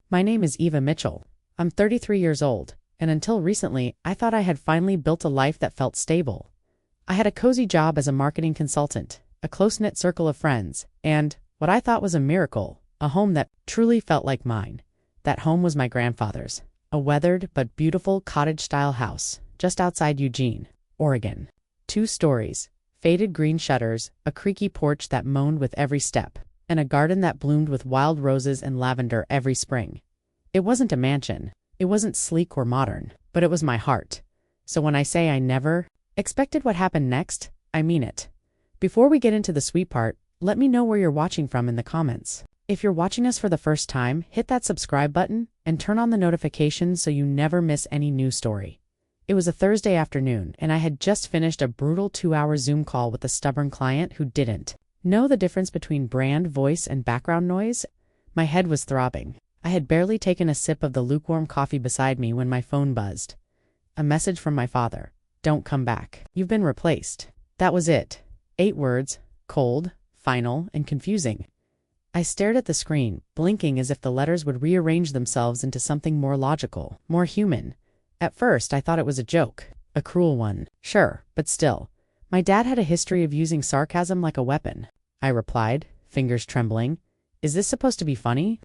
My name is Eva Mitchell. I'm 33 years old, and until recently, I thought I had finally built a life that felt stable. I had a cozy job as a marketing consultant, a close-knit circle of friends, and, what I thought was a miracle, a home that truly felt like mine. That home was my grandfather's, a weathered but beautiful cottage-style house just outside Eugene, Oregon. 2 stories, faded green shutters, a creaky porch that moaned with every step, and a garden that bloomed with wild roses and lavender every spring. It wasn't a mansion. It wasn't sleek or modern, but it was my heart. So when I say I never expected what happened next, I mean it. Before we get into the sweet part, let me know where you're watching from in the comments. If you're watching us for the first time, hit that subscribe button and turn on the notifications so you never miss any new story. It was a Thursday afternoon, and I had just finished a brutal 2-hour Zoom call with a stubborn client who didn't know the difference between brand voice and background noise. My head was throbbing. I had barely taken a sip of the lukewarm coffee beside me when my phone buzzed. A message from my father. Don't come back. You've been replaced. That was it. 8 words, cold, final, and confusing. I stared at the screen, blinking as if the letters would rearrange themselves into something more logical, more human. At first, I thought it was a joke, a cruel one. Sure, but still. My dad had a history of using sarcasm like a weapon. I replied, fingers trembling. Is this supposed to be funny?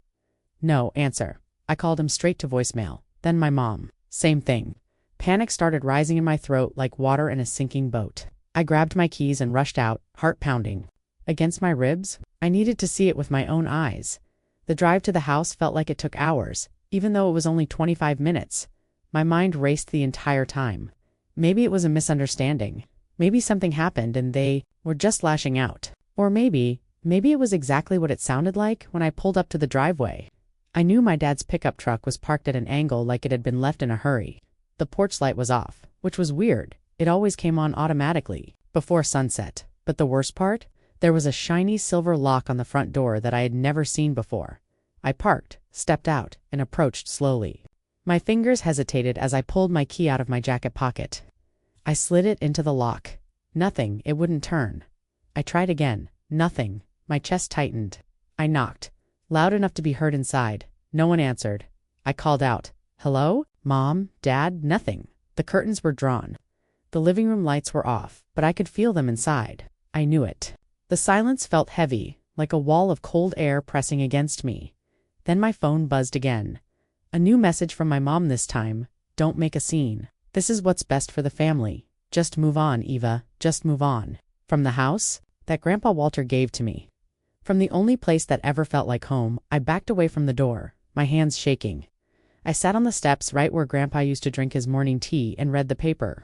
No answer. I called him straight to voicemail. Then my mom. Same thing. Panic started rising in my throat like water in a sinking boat. I grabbed my keys and rushed out, heart pounding. Against my ribs, I needed to see it with my own eyes. The drive to the house felt like it took hours, even though it was only 25 minutes. My mind raced the entire time. Maybe it was a misunderstanding. Maybe something happened and they were just lashing out. Or maybe it was exactly what it sounded like when I pulled up to the driveway. I knew my dad's pickup truck was parked at an angle like it had been left in a hurry. The porch light was off, which was weird. It always came on automatically, before sunset. But the worst part? There was a shiny silver lock on the front door that I had never seen before. I parked, stepped out, and approached slowly. My fingers hesitated as I pulled my key out of my jacket pocket. I slid it into the lock. Nothing, it wouldn't turn. I tried again. Nothing. My chest tightened. I knocked, loud enough to be heard inside. No one answered. I called out, "Hello? Mom? Dad?" Nothing. The curtains were drawn. The living room lights were off, but I could feel them inside. I knew it. The silence felt heavy, like a wall of cold air pressing against me. Then my phone buzzed again. A new message from my mom this time. Don't make a scene. This is what's best for the family. Just move on, Eva. Just move on. From the house that Grandpa Walter gave to me. From the only place that ever felt like home, I backed away from the door, my hands shaking. I sat on the steps right where Grandpa used to drink his morning tea and read the paper.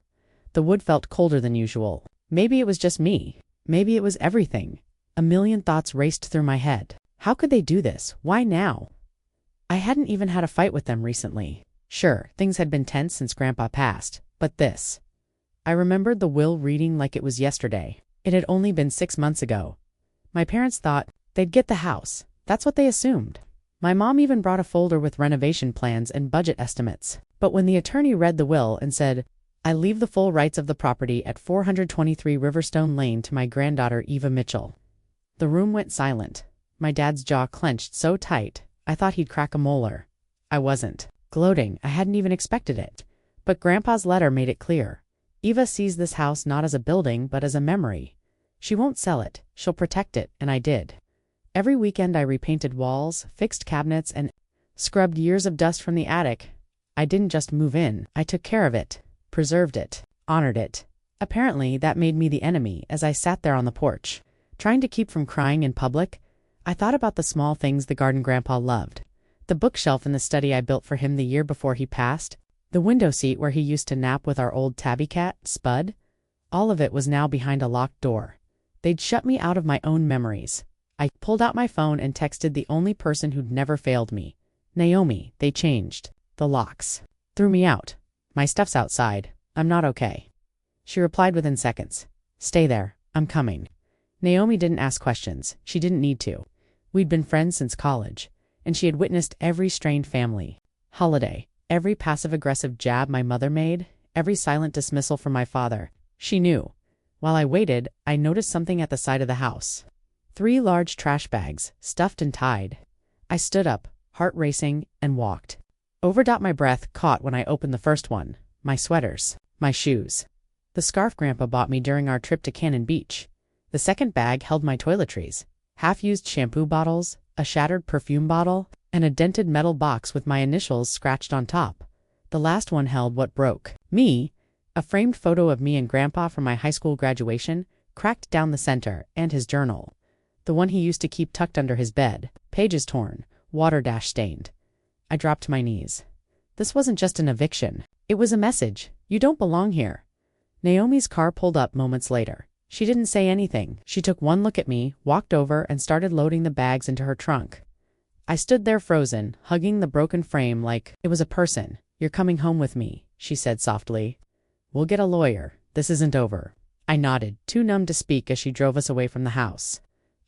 The wood felt colder than usual. Maybe it was just me. Maybe it was everything. A million thoughts raced through my head. How could they do this? Why now? I hadn't even had a fight with them recently. Sure, things had been tense since Grandpa passed, but this. I remembered the will reading like it was yesterday. It had only been 6 months ago. My parents thought they'd get the house. That's what they assumed. My mom even brought a folder with renovation plans and budget estimates. But when the attorney read the will and said, "I leave the full rights of the property at 423 Riverstone Lane to my granddaughter Eva Mitchell," the room went silent. My dad's jaw clenched so tight, I thought he'd crack a molar. I wasn't gloating. I hadn't even expected it. But Grandpa's letter made it clear. Eva sees this house not as a building, but as a memory. She won't sell it. She'll protect it, and I did. Every weekend I repainted walls, fixed cabinets, and scrubbed years of dust from the attic. I didn't just move in. I took care of it, preserved it, honored it. Apparently, that made me the enemy as I sat there on the porch, trying to keep from crying in public. I thought about the small things the garden Grandpa loved. The bookshelf in the study I built for him the year before he passed. The window seat where he used to nap with our old tabby cat, Spud. All of it was now behind a locked door. They'd shut me out of my own memories. I pulled out my phone and texted the only person who'd never failed me. Naomi, they changed. The locks threw me out. My stuff's outside. I'm not okay. She replied within seconds. Stay there. I'm coming. Naomi didn't ask questions. She didn't need to. We'd been friends since college, and she had witnessed every strained family holiday, every passive-aggressive jab my mother made, every silent dismissal from my father. She knew. While I waited, I noticed something at the side of the house. 3 large trash bags, stuffed and tied. I stood up, heart racing, and walked. My breath caught when I opened the first one. My sweaters. My shoes. The scarf Grandpa bought me during our trip to Cannon Beach. The second bag held my toiletries, half-used shampoo bottles, a shattered perfume bottle, and a dented metal box with my initials scratched on top. The last one held what broke me, a framed photo of me and Grandpa from my high school graduation, cracked down the center, and his journal. The one he used to keep tucked under his bed, pages torn, water-stained. I dropped to my knees. This wasn't just an eviction. It was a message. You don't belong here. Naomi's car pulled up moments later. She didn't say anything. She took one look at me, walked over, and started loading the bags into her trunk. I stood there frozen, hugging the broken frame like it was a person. You're coming home with me, she said softly. We'll get a lawyer. This isn't over. I nodded, too numb to speak as she drove us away from the house.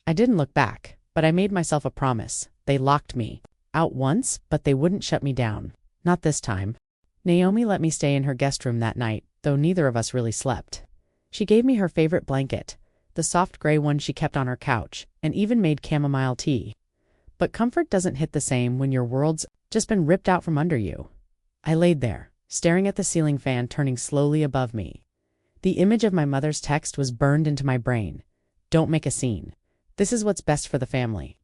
I didn't look back, but I made myself a promise. They locked me out once, but they wouldn't shut me down. Not this time. Naomi let me stay in her guest room that night, though neither of us really slept. She gave me her favorite blanket, the soft gray one she kept on her couch, and even made chamomile tea. But comfort doesn't hit the same when your world's just been ripped out from under you. I laid there, staring at the ceiling fan turning slowly above me. The image of my mother's text was burned into my brain. Don't make a scene. This is what's best for the family.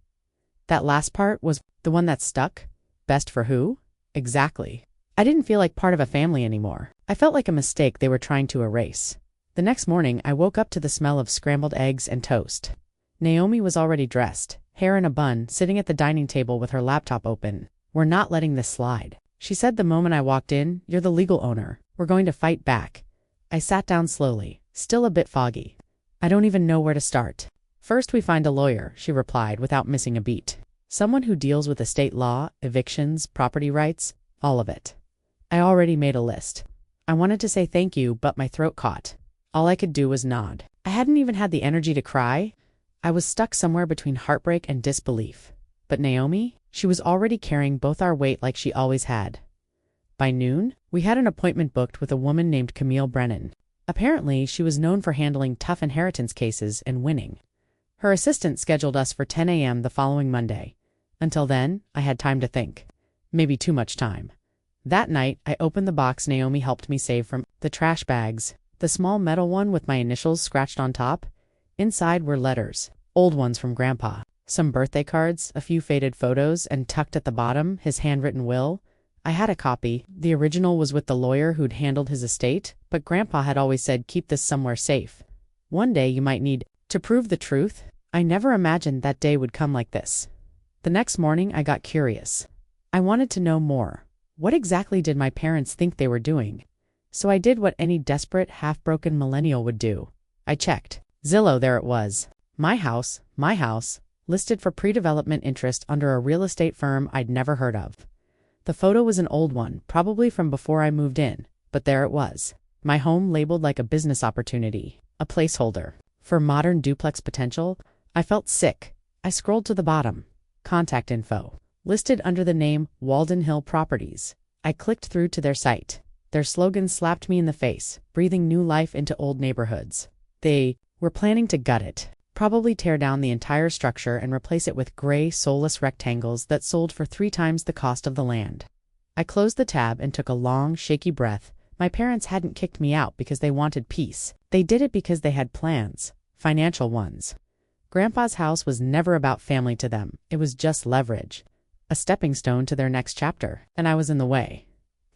That last part was the one that stuck. Best for who? Exactly. I didn't feel like part of a family anymore. I felt like a mistake they were trying to erase. The next morning, I woke up to the smell of scrambled eggs and toast. Naomi was already dressed, hair in a bun, sitting at the dining table with her laptop open. We're not letting this slide, she said the moment I walked in. You're the legal owner. We're going to fight back. I sat down slowly, still a bit foggy. I don't even know where to start. First, we find a lawyer, she replied without missing a beat. Someone who deals with estate law, evictions, property rights, all of it. I already made a list. I wanted to say thank you, but my throat caught. All I could do was nod. I hadn't even had the energy to cry. I was stuck somewhere between heartbreak and disbelief. But Naomi? She was already carrying both our weight like she always had. By noon, we had an appointment booked with a woman named Camille Brennan. Apparently, she was known for handling tough inheritance cases and winning. Her assistant scheduled us for 10 a.m. the following Monday. Until then, I had time to think. Maybe too much time. That night, I opened the box Naomi helped me save from the trash bags. The small metal one with my initials scratched on top. Inside were letters, old ones from Grandpa, some birthday cards, a few faded photos, and tucked at the bottom, his handwritten will. I had a copy. The original was with the lawyer who'd handled his estate, but Grandpa had always said keep this somewhere safe. One day you might need to prove the truth. I never imagined that day would come like this. The next morning I got curious. I wanted to know more. What exactly did my parents think they were doing? So I did what any desperate, half-broken millennial would do. I checked. Zillow, there it was. My house, listed for pre-development interest under a real estate firm I'd never heard of. The photo was an old one, probably from before I moved in, but there it was. My home labeled like a business opportunity, a placeholder. For modern duplex potential, I felt sick. I scrolled to the bottom. Contact info. Listed under the name Walden Hill Properties. I clicked through to their site. Their slogan slapped me in the face, breathing new life into old neighborhoods. They were planning to gut it, probably tear down the entire structure and replace it with gray, soulless rectangles that sold for 3 times the cost of the land. I closed the tab and took a long, shaky breath. My parents hadn't kicked me out because they wanted peace. They did it because they had plans, financial ones. Grandpa's house was never about family to them. It was just leverage, a stepping stone to their next chapter, and I was in the way.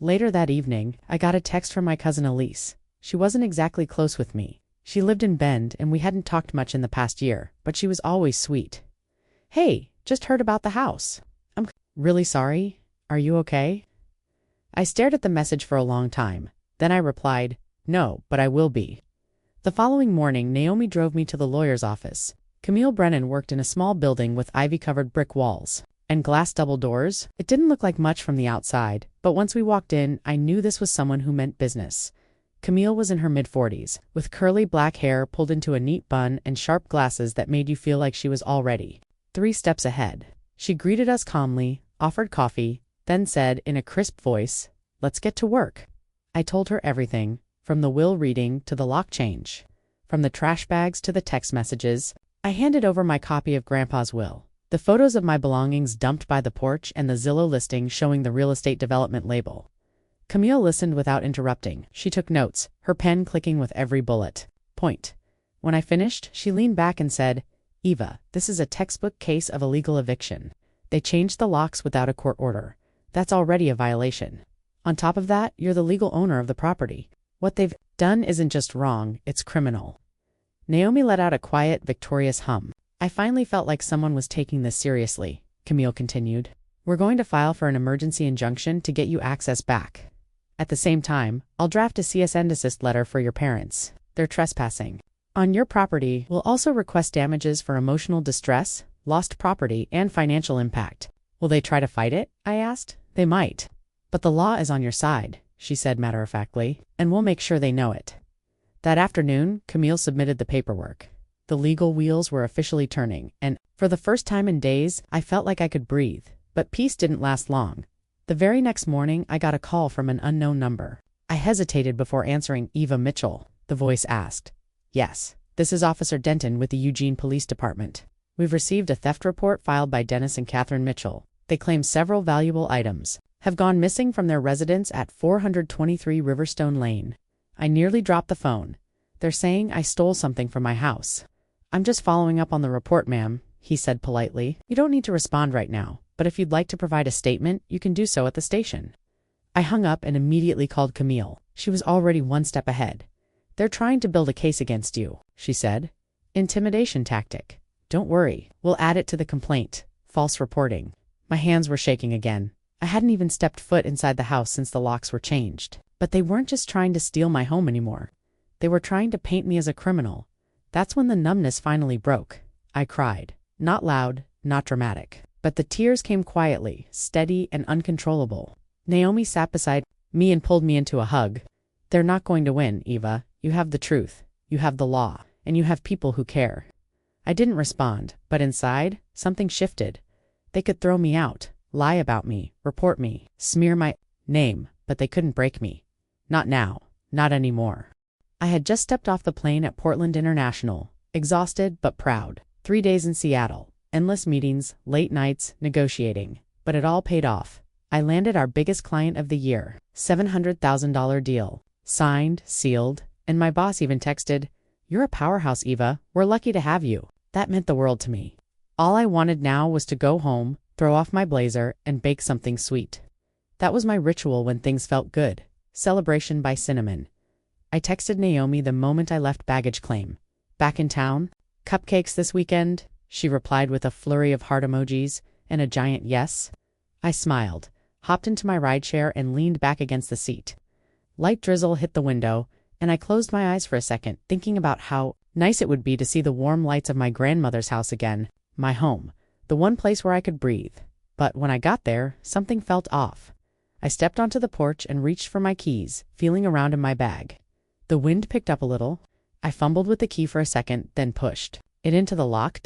Later that evening, I got a text from my cousin Elise. She wasn't exactly close with me. She lived in Bend, and we hadn't talked much in the past year, but she was always sweet. Hey, just heard about the house. I'm really sorry. Are you okay? I stared at the message for a long time. Then I replied, no, but I will be. The following morning, Naomi drove me to the lawyer's office. Camille Brennan worked in a small building with ivy-covered brick walls and glass double doors. It didn't look like much from the outside, but once we walked in, I knew this was someone who meant business. Camille was in her mid-40s, with curly black hair pulled into a neat bun and sharp glasses that made you feel like she was already 3 steps ahead. She greeted us calmly, offered coffee, then said in a crisp voice, "Let's get to work." I told her everything, from the will reading to the lock change, from the trash bags to the text messages. I handed over my copy of Grandpa's will. The photos of my belongings dumped by the porch and the Zillow listing showing the real estate development label. Camille listened without interrupting. She took notes, her pen clicking with every bullet point. When I finished, she leaned back and said, "Eva, this is a textbook case of illegal eviction. They changed the locks without a court order. That's already a violation. On top of that, you're the legal owner of the property. What they've done isn't just wrong, it's criminal." Naomi let out a quiet, victorious hum. "I finally felt like someone was taking this seriously," Camille continued. "We're going to file for an emergency injunction to get you access back. At the same time, I'll draft a cease and desist letter for your parents. They're trespassing on your property. We'll also request damages for emotional distress, lost property, and financial impact." "Will they try to fight it?" I asked. "They might. But the law is on your side," she said matter-of-factly, "and we'll make sure they know it." That afternoon, Camille submitted the paperwork. The legal wheels were officially turning, and, for the first time in days, I felt like I could breathe. But peace didn't last long. The very next morning, I got a call from an unknown number. I hesitated before answering. "Eva Mitchell?" the voice asked. "Yes, this is Officer Denton with the Eugene Police Department. We've received a theft report filed by Dennis and Catherine Mitchell. They claim several valuable items have gone missing from their residence at 423 Riverstone Lane." I nearly dropped the phone. "They're saying I stole something from my house." "I'm just following up on the report, ma'am," he said politely. "You don't need to respond right now, but if you'd like to provide a statement, you can do so at the station." I hung up and immediately called Camille. She was already one step ahead. "They're trying to build a case against you," she said. "Intimidation tactic. Don't worry, we'll add it to the complaint. False reporting." My hands were shaking again. I hadn't even stepped foot inside the house since the locks were changed. But they weren't just trying to steal my home anymore. They were trying to paint me as a criminal. That's when the numbness finally broke. I cried. Not loud, not dramatic. But the tears came quietly, steady and uncontrollable. Naomi sat beside me and pulled me into a hug. "They're not going to win, Eva. You have the truth. You have the law. And you have people who care." I didn't respond, but inside, something shifted. They could throw me out, lie about me, report me, smear my name, but they couldn't break me. Not now. Not anymore. I had just stepped off the plane at Portland International, exhausted but proud. 3 days in Seattle, endless meetings, late nights, negotiating. But it all paid off. I landed our biggest client of the year, $700,000 deal. Signed, sealed, and my boss even texted, "You're a powerhouse, Eva. We're lucky to have you." That meant the world to me. All I wanted now was to go home, throw off my blazer, and bake something sweet. That was my ritual when things felt good. Celebration by cinnamon. I texted Naomi the moment I left baggage claim. "Back in town? Cupcakes this weekend?" She replied with a flurry of heart emojis and a giant yes. I smiled, hopped into my rideshare, and leaned back against the seat. Light drizzle hit the window, and I closed my eyes for a second, thinking about how nice it would be to see the warm lights of my grandmother's house again, my home, the one place where I could breathe. But when I got there, something felt off. I stepped onto the porch and reached for my keys, feeling around in my bag. The wind picked up a little. I fumbled with the key for a second, then pushed it into the lock.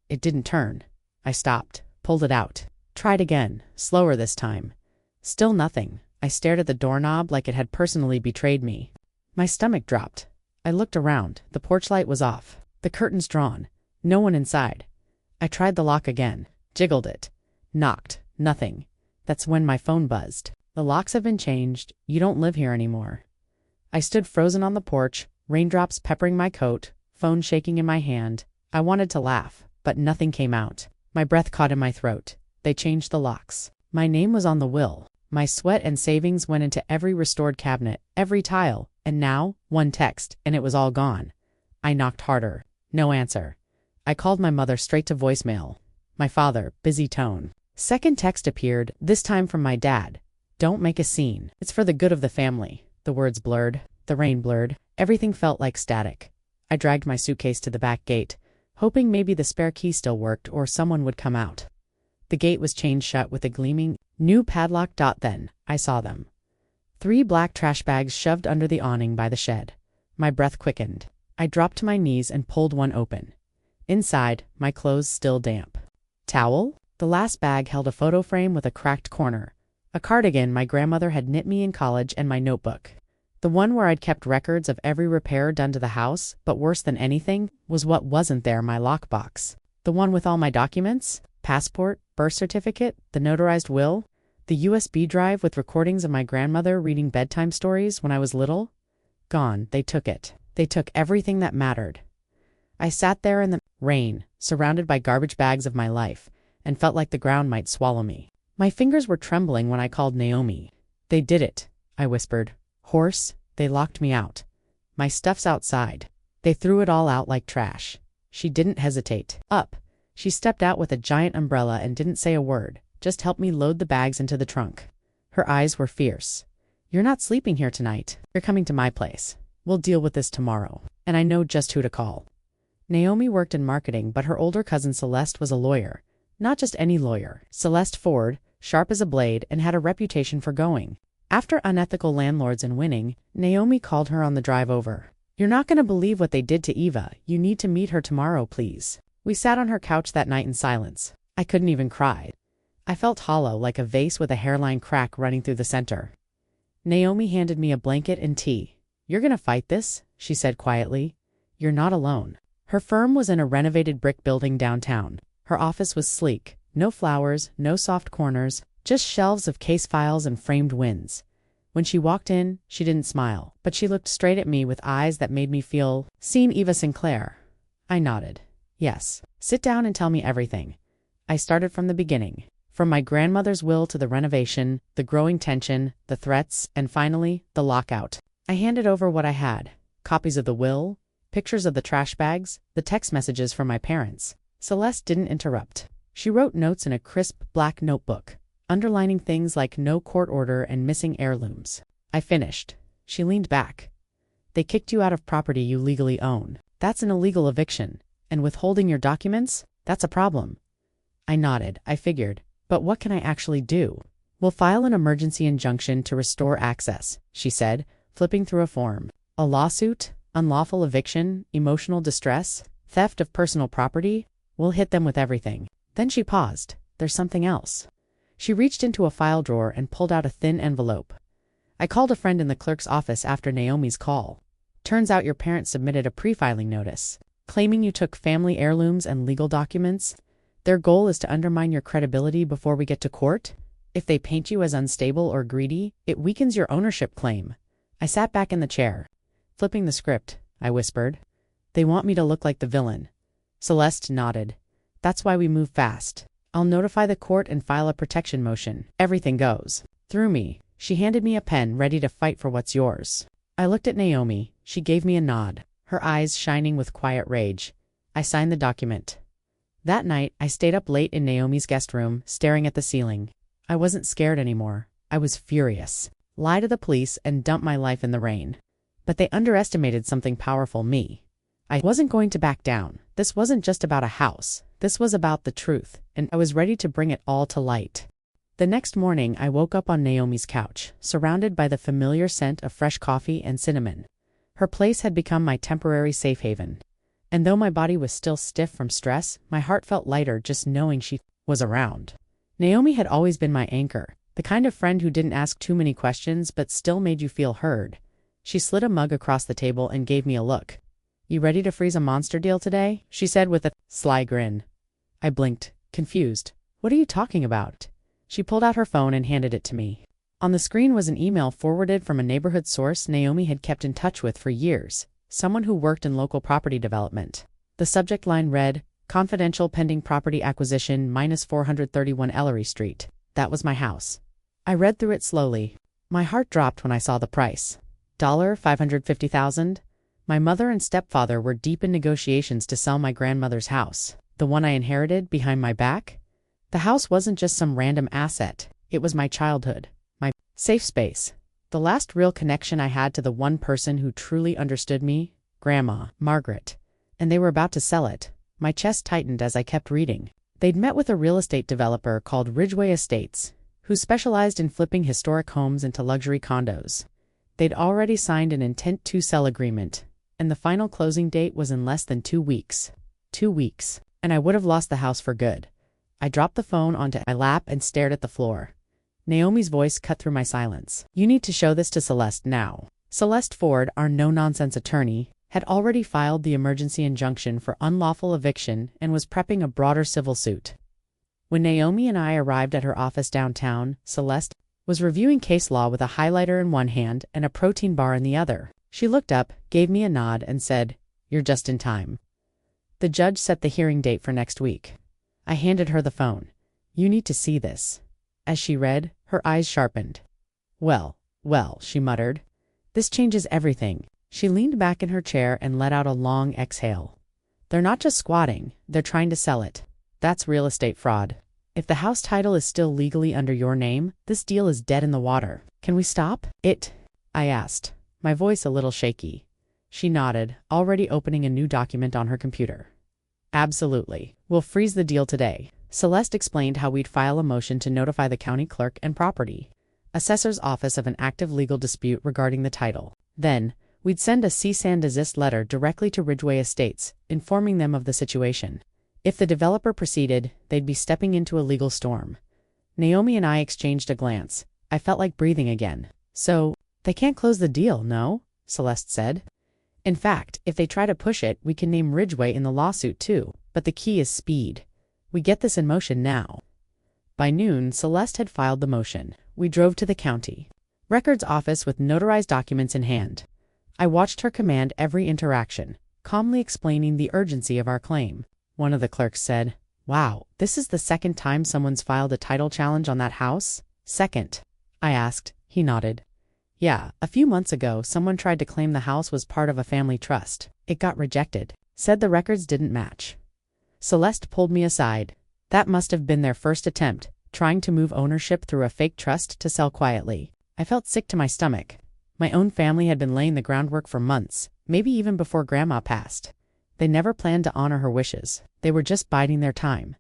It didn't turn. I stopped, pulled it out, tried again, slower this time. Still nothing. I stared at the doorknob like it had personally betrayed me. My stomach dropped. I looked around. The porch light was off. The curtains drawn. No one inside. I tried the lock again, jiggled it, knocked. Nothing. That's when my phone buzzed. "The locks have been changed. You don't live here anymore." I stood frozen on the porch, raindrops peppering my coat, phone shaking in my hand. I wanted to laugh, but nothing came out. My breath caught in my throat. They changed the locks. My name was on the will. My sweat and savings went into every restored cabinet, every tile, and now, one text, and it was all gone. I knocked harder. No answer. I called my mother straight to voicemail. My father, busy tone. Second text appeared, this time from my dad. "Don't make a scene. It's for the good of the family." The words blurred. The rain blurred. Everything felt like static. I dragged my suitcase to the back gate, hoping maybe the spare key still worked or someone would come out. The gate was chained shut with a gleaming new padlock. Then I saw them. 3 black trash bags shoved under the awning by the shed. My breath quickened. I dropped to my knees and pulled one open. Inside, my clothes still damp. Towel? The last bag held a photo frame with a cracked corner. A cardigan my grandmother had knit me in college, and my notebook. The one where I'd kept records of every repair done to the house, but worse than anything was what wasn't there, my lockbox. The one with all my documents? passport, birth certificate, the notarized will, the USB drive with recordings of my grandmother reading bedtime stories when I was little. Gone. They took it. They took everything that mattered. I sat there in the rain, surrounded by garbage bags of my life, and felt like the ground might swallow me. My fingers were trembling when I called Naomi. They did it, I whispered. Hoarse, they locked me out. My stuff's outside. They threw it all out like trash. She didn't hesitate. Up. She stepped out with a giant umbrella and didn't say a word, just helped me load the bags into the trunk. Her eyes were fierce. You're not sleeping here tonight. You're coming to my place. We'll deal with this tomorrow. And I know just who to call. Naomi worked in marketing, but her older cousin Celeste was a lawyer. Not just any lawyer. Celeste Ford, sharp as a blade, and had a reputation for going after unethical landlords and winning. Naomi called her on the drive over. You're not going to believe what they did to Eva. You need to meet her tomorrow, please. We sat on her couch that night in silence. I couldn't even cry. I felt hollow, like a vase with a hairline crack running through the center. Naomi handed me a blanket and tea. You're going to fight this, she said quietly. You're not alone. Her firm was in a renovated brick building downtown. Her office was sleek. No flowers, no soft corners, just shelves of case files and framed winds. When she walked in, she didn't smile, but she looked straight at me with eyes that made me feel seen. Eva Sinclair. I nodded. Yes. Sit down and tell me everything. I started from the beginning. From my grandmother's will to the renovation, the growing tension, the threats, and finally, the lockout. I handed over what I had. Copies of the will, pictures of the trash bags, the text messages from my parents. Celeste didn't interrupt. She wrote notes in a crisp black notebook, underlining things like no court order and missing heirlooms. I finished. She leaned back. They kicked you out of property you legally own. That's an illegal eviction. And withholding your documents? That's a problem. I nodded. I figured. But what can I actually do? We'll file an emergency injunction to restore access, she said, flipping through a form. A lawsuit? Unlawful eviction? Emotional distress? Theft of personal property? We'll hit them with everything. Then she paused. There's something else. She reached into a file drawer and pulled out a thin envelope. I called a friend in the clerk's office after Naomi's call. Turns out your parents submitted a pre-filing notice, claiming you took family heirlooms and legal documents. Their goal is to undermine your credibility before we get to court. If they paint you as unstable or greedy, it weakens your ownership claim. I sat back in the chair. Flipping the script, I whispered. They want me to look like the villain. Celeste nodded. That's why we move fast. I'll notify the court and file a protection motion. Everything goes through me. She handed me a pen, ready to fight for what's yours. I looked at Naomi. She gave me a nod, her eyes shining with quiet rage. I signed the document. That night, I stayed up late in Naomi's guest room, staring at the ceiling. I wasn't scared anymore. I was furious. Lie to the police and dump my life in the rain. But they underestimated something powerful, me. I wasn't going to back down. This wasn't just about a house. This was about the truth, and I was ready to bring it all to light. The next morning, I woke up on Naomi's couch, surrounded by the familiar scent of fresh coffee and cinnamon. Her place had become my temporary safe haven. And though my body was still stiff from stress, my heart felt lighter just knowing she was around. Naomi had always been my anchor, the kind of friend who didn't ask too many questions but still made you feel heard. She slid a mug across the table and gave me a look. You ready to freeze a monster deal today? She said with a sly grin. I blinked, confused. What are you talking about? She pulled out her phone and handed it to me. On the screen was an email forwarded from a neighborhood source Naomi had kept in touch with for years, someone who worked in local property development. The subject line read, Confidential pending property acquisition -431 Ellery Street. That was my house. I read through it slowly. My heart dropped when I saw the price. $550,000? My mother and stepfather were deep in negotiations to sell my grandmother's house, the one I inherited behind my back. The house wasn't just some random asset. It was my childhood, my safe space, the last real connection I had to the one person who truly understood me, Grandma, Margaret. And they were about to sell it. My chest tightened as I kept reading. They'd met with a real estate developer called Ridgeway Estates, who specialized in flipping historic homes into luxury condos. They'd already signed an intent to sell agreement, and the final closing date was in less than 2 weeks. 2 weeks, and I would have lost the house for good. I dropped the phone onto my lap and stared at the floor. Naomi's voice cut through my silence. You need to show this to Celeste now. Celeste Ford, our no-nonsense attorney, had already filed the emergency injunction for unlawful eviction and was prepping a broader civil suit. When Naomi and I arrived at her office downtown, Celeste was reviewing case law with a highlighter in one hand and a protein bar in the other. She looked up, gave me a nod, and said, "You're just in time." The judge set the hearing date for next week. I handed her the phone. "You need to see this." As she read, her eyes sharpened. Well, she muttered. "This changes everything." She leaned back in her chair and let out a long exhale. "They're not just squatting, they're trying to sell it. That's real estate fraud. If the house title is still legally under your name, this deal is dead in the water. Can we stop it?" I asked, my voice a little shaky. She nodded, already opening a new document on her computer. "Absolutely. We'll freeze the deal today." Celeste explained how we'd file a motion to notify the county clerk and property assessor's office of an active legal dispute regarding the title. Then, we'd send a cease and desist letter directly to Ridgeway Estates, informing them of the situation. If the developer proceeded, they'd be stepping into a legal storm. Naomi and I exchanged a glance. I felt like breathing again. "So, they can't close the deal, no?" Celeste said. "In fact, if they try to push it, we can name Ridgeway in the lawsuit too. But the key is speed. We get this in motion now." By noon, Celeste had filed the motion. We drove to the county records office with notarized documents in hand. I watched her command every interaction, calmly explaining the urgency of our claim. One of the clerks said, "Wow, this is the second time someone's filed a title challenge on that house?" "Second," I asked. He nodded. "Yeah, a few months ago, someone tried to claim the house was part of a family trust. It got rejected. Said the records didn't match." Celeste pulled me aside. "That must have been their first attempt, trying to move ownership through a fake trust to sell quietly." I felt sick to my stomach. My own family had been laying the groundwork for months, maybe even before Grandma passed. They never planned to honor her wishes. They were just biding their time.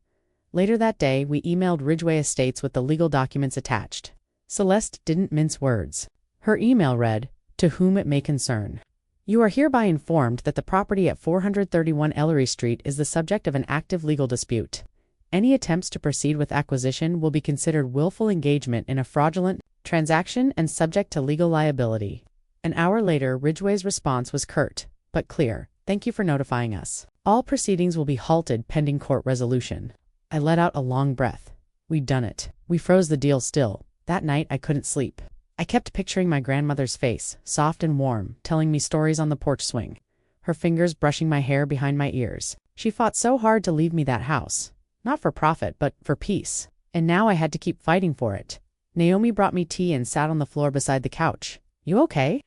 Later that day, we emailed Ridgeway Estates with the legal documents attached. Celeste didn't mince words. Her email read, "To whom it may concern. You are hereby informed that the property at 431 Ellery Street is the subject of an active legal dispute. Any attempts to proceed with acquisition will be considered willful engagement in a fraudulent transaction and subject to legal liability." An hour later, Ridgeway's response was curt, but clear. "Thank you for notifying us. All proceedings will be halted pending court resolution." I let out a long breath. We'd done it. We froze the deal still. That night, I couldn't sleep. I kept picturing my grandmother's face, soft and warm, telling me stories on the porch swing, her fingers brushing my hair behind my ears. She fought so hard to leave me that house. Not for profit, but for peace. And now I had to keep fighting for it. Naomi brought me tea and sat on the floor beside the couch. "You okay?"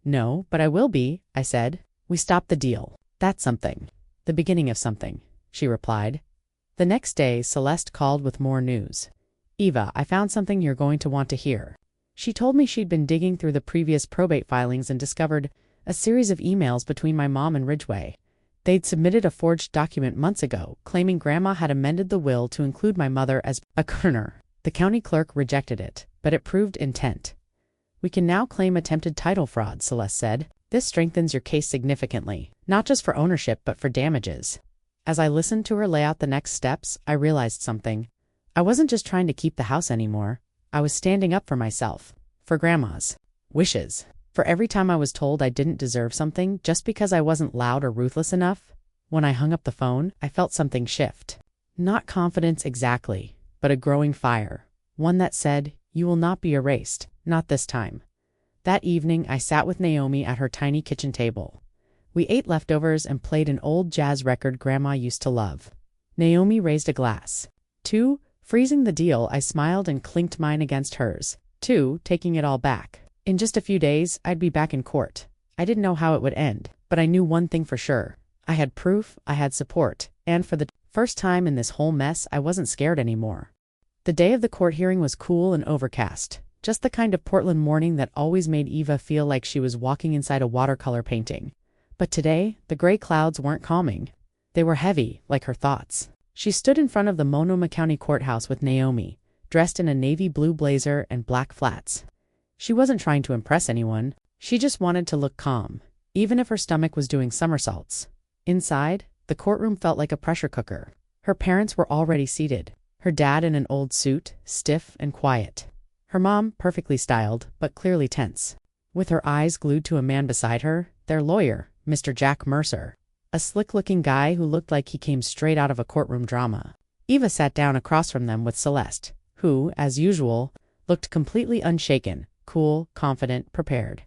"No, but I will be," I said. "We stopped the deal. That's something. The beginning of something," she replied. The next day, Celeste called with more news. "Eva, I found something you're going to want to hear." She told me she'd been digging through the previous probate filings and discovered a series of emails between my mom and Ridgeway. They'd submitted a forged document months ago, claiming Grandma had amended the will to include my mother as a earner. The county clerk rejected it, but it proved intent. "We can now claim attempted title fraud," Celeste said. "This strengthens your case significantly, not just for ownership but for damages." As I listened to her lay out the next steps, I realized something. I wasn't just trying to keep the house anymore. I was standing up for myself, for Grandma's wishes. For every time I was told I didn't deserve something just because I wasn't loud or ruthless enough, when I hung up the phone, I felt something shift. Not confidence exactly, but a growing fire. One that said, "You will not be erased, not this time." That evening, I sat with Naomi at her tiny kitchen table. We ate leftovers and played an old jazz record Grandma used to love. Naomi raised a glass. "To freezing the deal," I smiled and clinked mine against hers. "To taking it all back. In just a few days, I'd be back in court. I didn't know how it would end, but I knew one thing for sure. I had proof, I had support, and for the first time in this whole mess, I wasn't scared anymore." The day of the court hearing was cool and overcast, just the kind of Portland morning that always made Eva feel like she was walking inside a watercolor painting. But today, the gray clouds weren't calming. They were heavy, like her thoughts. She stood in front of the Monoma County Courthouse with Naomi, dressed in a navy blue blazer and black flats. She wasn't trying to impress anyone. She just wanted to look calm, even if her stomach was doing somersaults. Inside, the courtroom felt like a pressure cooker. Her parents were already seated. Her dad in an old suit, stiff and quiet. Her mom, perfectly styled, but clearly tense. With her eyes glued to a man beside her, their lawyer, Mr. Jack Mercer. A slick-looking guy who looked like he came straight out of a courtroom drama. Eva sat down across from them with Celeste, who, as usual, looked completely unshaken, cool, confident, prepared.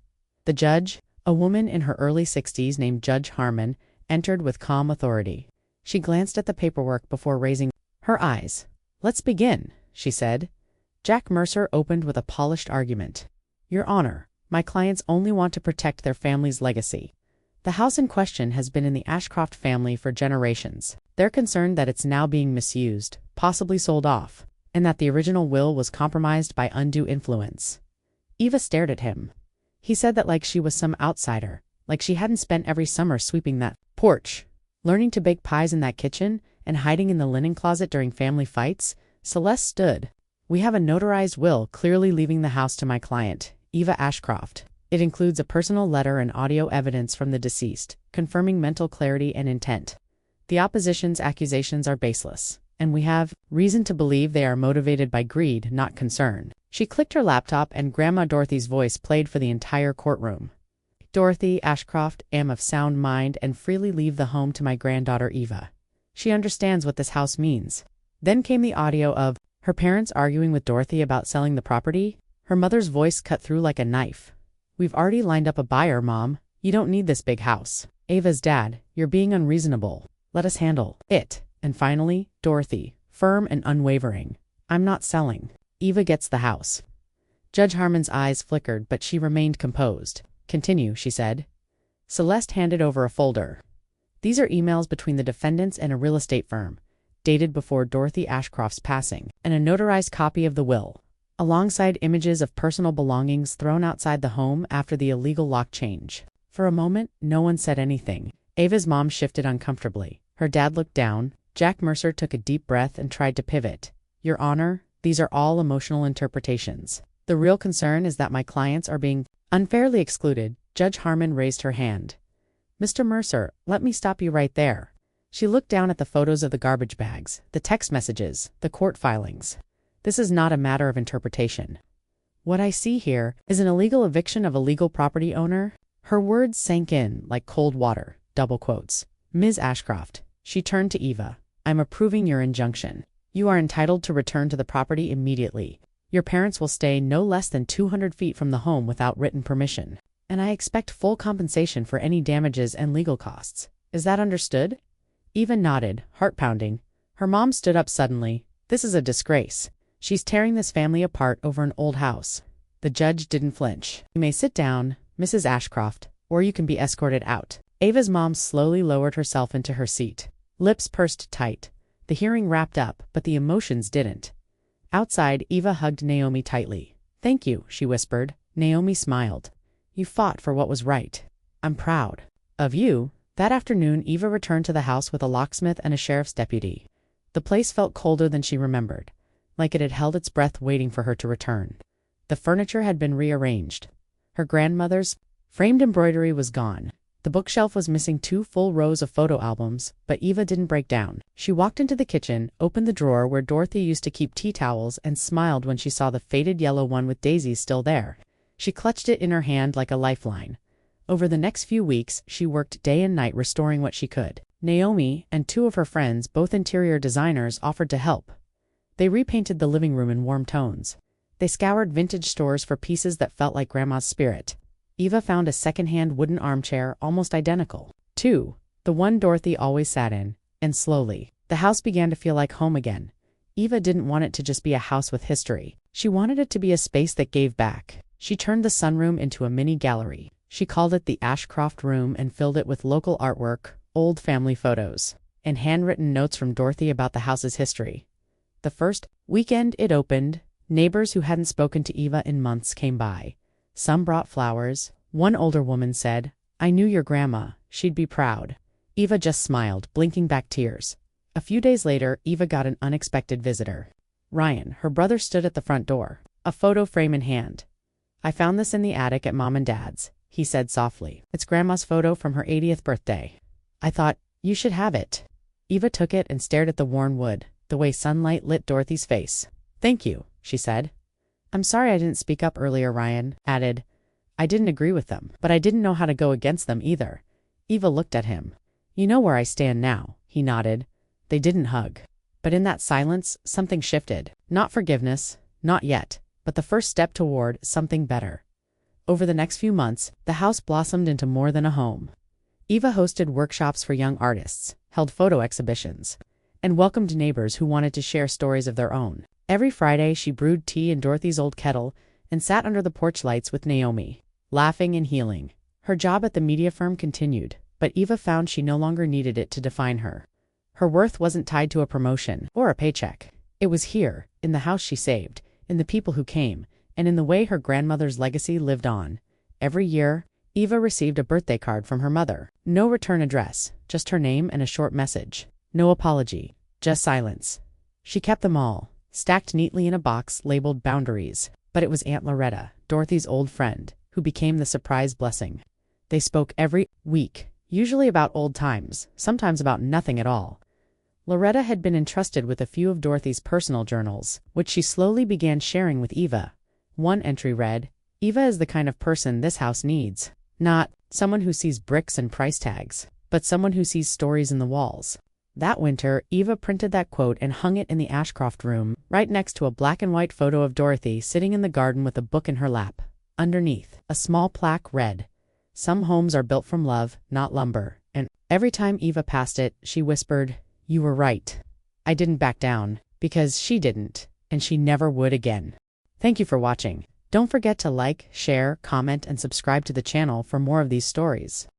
The judge, a woman in her early 60s named Judge Harmon, entered with calm authority. She glanced at the paperwork before raising her eyes. "Let's begin," she said. Jack Mercer opened with a polished argument. "Your Honor, my clients only want to protect their family's legacy. The house in question has been in the Ashcroft family for generations. They're concerned that it's now being misused, possibly sold off, and that the original will was compromised by undue influence." Eva stared at him. He said that like she was some outsider, like she hadn't spent every summer sweeping that porch, learning to bake pies in that kitchen, and hiding in the linen closet during family fights. Celeste stood. "We have a notarized will clearly leaving the house to my client, Eva Ashcroft. It includes a personal letter and audio evidence from the deceased, confirming mental clarity and intent. The opposition's accusations are baseless, and we have reason to believe they are motivated by greed, not concern." She clicked her laptop and Grandma Dorothy's voice played for the entire courtroom. "Dorothy Ashcroft am of sound mind and freely leave the home to my granddaughter Eva. She understands what this house means." Then came the audio of her parents arguing with Dorothy about selling the property. Her mother's voice cut through like a knife. "We've already lined up a buyer, Mom. You don't need this big house." Ava's dad, "You're being unreasonable. Let us handle it." And finally, Dorothy, firm and unwavering. "I'm not selling. Eva gets the house." Judge Harmon's eyes flickered, but she remained composed. "Continue," she said. Celeste handed over a folder. "These are emails between the defendants and a real estate firm, dated before Dorothy Ashcroft's passing, and a notarized copy of the will, alongside images of personal belongings thrown outside the home after the illegal lock change." For a moment, no one said anything. Ava's mom shifted uncomfortably. Her dad looked down. Jack Mercer took a deep breath and tried to pivot. "Your Honor, these are all emotional interpretations. The real concern is that my clients are being unfairly excluded." Judge Harmon raised her hand. "Mr. Mercer, let me stop you right there." She looked down at the photos of the garbage bags, the text messages, the court filings. "This is not a matter of interpretation. What I see here is an illegal eviction of a legal property owner." Her words sank in like cold water, double quotes. "Ms. Ashcroft," she turned to Eva, "I'm approving your injunction. You are entitled to return to the property immediately. Your parents will stay no less than 200 feet from the home without written permission. And I expect full compensation for any damages and legal costs. Is that understood?" Eva nodded, heart pounding. Her mom stood up suddenly. "This is a disgrace. She's tearing this family apart over an old house." The judge didn't flinch. "You may sit down, Mrs. Ashcroft, or you can be escorted out." Ava's mom slowly lowered herself into her seat. Lips pursed tight. The hearing wrapped up, but the emotions didn't. Outside, Eva hugged Naomi tightly. "Thank you," she whispered. Naomi smiled. "You fought for what was right. I'm proud of you." That afternoon, Eva returned to the house with a locksmith and a sheriff's deputy. The place felt colder than she remembered, like it had held its breath waiting for her to return. The furniture had been rearranged. Her grandmother's framed embroidery was gone. The bookshelf was missing 2 full rows of photo albums, but Eva didn't break down. She walked into the kitchen, opened the drawer where Dorothy used to keep tea towels, and smiled when she saw the faded yellow one with daisies still there. She clutched it in her hand like a lifeline. Over the next few weeks, she worked day and night restoring what she could. Naomi and 2 of her friends, both interior designers, offered to help. They repainted the living room in warm tones. They scoured vintage stores for pieces that felt like Grandma's spirit. Eva found a second-hand wooden armchair almost identical to the one Dorothy always sat in, and slowly, the house began to feel like home again. Eva didn't want it to just be a house with history. She wanted it to be a space that gave back. She turned the sunroom into a mini gallery. She called it the Ashcroft Room and filled it with local artwork, old family photos, and handwritten notes from Dorothy about the house's history. The first weekend it opened, neighbors who hadn't spoken to Eva in months came by. Some brought flowers. One older woman said, "I knew your grandma. She'd be proud." Eva just smiled, blinking back tears. A few days later, Eva got an unexpected visitor. Ryan, her brother, stood at the front door, a photo frame in hand. "I found this in the attic at Mom and Dad's," he said softly. "It's Grandma's photo from her 80th birthday. I thought, you should have it." Eva took it and stared at the worn wood, the way sunlight lit Dorothy's face. "Thank you," she said. "I'm sorry I didn't speak up earlier," Ryan added. "I didn't agree with them, but I didn't know how to go against them either." Eva looked at him. "You know where I stand now," he nodded. They didn't hug. But in that silence, something shifted. Not forgiveness, not yet, but the first step toward something better. Over the next few months, the house blossomed into more than a home. Eva hosted workshops for young artists, held photo exhibitions, and welcomed neighbors who wanted to share stories of their own. Every Friday, she brewed tea in Dorothy's old kettle and sat under the porch lights with Naomi, laughing and healing. Her job at the media firm continued, but Eva found she no longer needed it to define her. Her worth wasn't tied to a promotion or a paycheck. It was here, in the house she saved, in the people who came, and in the way her grandmother's legacy lived on. Every year, Eva received a birthday card from her mother. No return address, just her name and a short message. No apology, just silence. She kept them all, stacked neatly in a box labeled Boundaries. But it was Aunt Loretta, Dorothy's old friend, who became the surprise blessing. They spoke every week, usually about old times, sometimes about nothing at all. Loretta had been entrusted with a few of Dorothy's personal journals, which she slowly began sharing with Eva. One entry read, "Eva is the kind of person this house needs. Not someone who sees bricks and price tags, but someone who sees stories in the walls." That winter, Eva printed that quote and hung it in the Ashcroft room, right next to a black and white photo of Dorothy sitting in the garden with a book in her lap. Underneath, a small plaque read, "Some homes are built from love, not lumber." And every time Eva passed it, she whispered, "You were right." I didn't back down, because she didn't, and she never would again. Thank you for watching. Don't forget to like, share, comment, and subscribe to the channel for more of these stories.